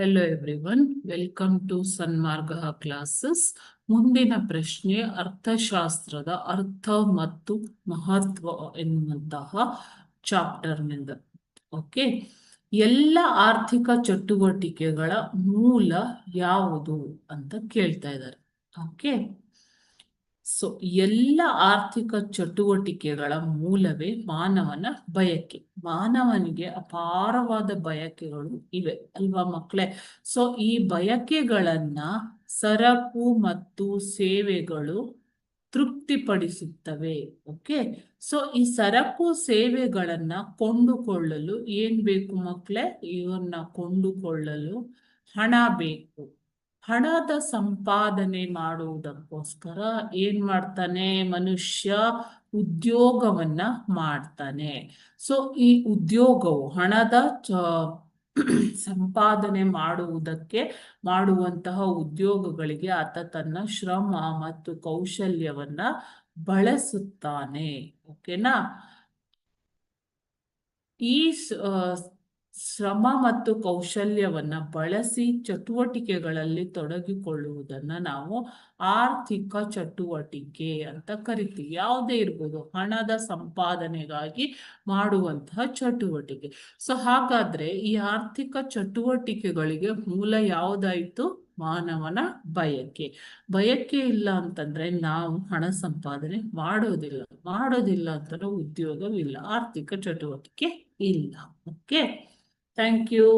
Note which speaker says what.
Speaker 1: Hello everyone, welcome to Sanmarga classes. ಮುಂದಿನ ಪ್ರಶ್ನೆ ಅರ್ಥಶಾಸ್ತ್ರದ ಅರ್ಥ ಮತ್ತು ಮಹತ್ವ ಎನ್ನುವಂತಹ ಚಾಪ್ಟರ್ನಿಂದ. ಓಕೆ, ಎಲ್ಲ ಆರ್ಥಿಕ ಚಟುವಟಿಕೆಗಳ ಮೂಲ ಯಾವುದು ಅಂತ ಕೇಳ್ತಾ ಇದ್ದಾರೆ. ಓಕೆ, ಸೊ ಎಲ್ಲ ಆರ್ಥಿಕ ಚಟುವಟಿಕೆಗಳ ಮೂಲವೇ ಮಾನವನ ಬಯಕೆ. ಮಾನವನಿಗೆ ಅಪಾರವಾದ ಬಯಕೆಗಳು ಇವೆ ಅಲ್ವಾ ಮಕ್ಕಳೇ? ಸೊ ಈ ಬಯಕೆಗಳನ್ನ ಸರಕು ಮತ್ತು ಸೇವೆಗಳು ತೃಪ್ತಿಪಡಿಸುತ್ತವೆ. ಓಕೆ, ಸೊ ಈ ಸರಕು ಸೇವೆಗಳನ್ನ ಕೊಂಡುಕೊಳ್ಳಲು ಏನ್ ಬೇಕು ಮಕ್ಕಳೇ? ಇವನ್ನ ಕೊಂಡುಕೊಳ್ಳಲು ಹಣ ಬೇಕು. ಹಣದ ಸಂಪಾದನೆ ಮಾಡುವುದಕ್ಕೋಸ್ಕರ ಏನ್ ಮಾಡ್ತಾನೆ ಮನುಷ್ಯ? ಉದ್ಯೋಗವನ್ನ ಮಾಡ್ತಾನೆ. ಸೊ ಈ ಉದ್ಯೋಗವು ಹಣದ ಸಂಪಾದನೆ ಮಾಡುವುದಕ್ಕೆ ಮಾಡುವಂತಹ ಉದ್ಯೋಗಗಳಿಗೆ ಆತ ತನ್ನ ಶ್ರಮ ಮತ್ತು ಕೌಶಲ್ಯವನ್ನ ಬಳಸುತ್ತಾನೆ. ಓಕೆನಾ? ಈ ಶ್ರಮ ಮತ್ತು ಕೌಶಲ್ಯವನ್ನ ಬಳಸಿ ಚಟುವಟಿಕೆಗಳಲ್ಲಿ ತೊಡಗಿಕೊಳ್ಳುವುದನ್ನ ನಾವು ಆರ್ಥಿಕ ಚಟುವಟಿಕೆ ಅಂತ ಕರಿತೀವಿ. ಯಾವುದೇ ಇರ್ಬೋದು, ಹಣದ ಸಂಪಾದನೆಗಾಗಿ ಮಾಡುವಂತಹ ಚಟುವಟಿಕೆ. ಸೊ ಹಾಗಾದ್ರೆ ಈ ಆರ್ಥಿಕ ಚಟುವಟಿಕೆಗಳಿಗೆ ಮೂಲ ಯಾವುದಾಯ್ತು? ಮಾನವನ ಬಯಕೆ. ಬಯಕೆ ಇಲ್ಲ ಅಂತಂದ್ರೆ ನಾವು ಹಣ ಸಂಪಾದನೆ ಮಾಡೋದಿಲ್ಲ ಅಂತಂದ್ರೆ ಉದ್ಯೋಗವಿಲ್ಲ, ಆರ್ಥಿಕ ಚಟುವಟಿಕೆ ಇಲ್ಲ. Okay, thank you.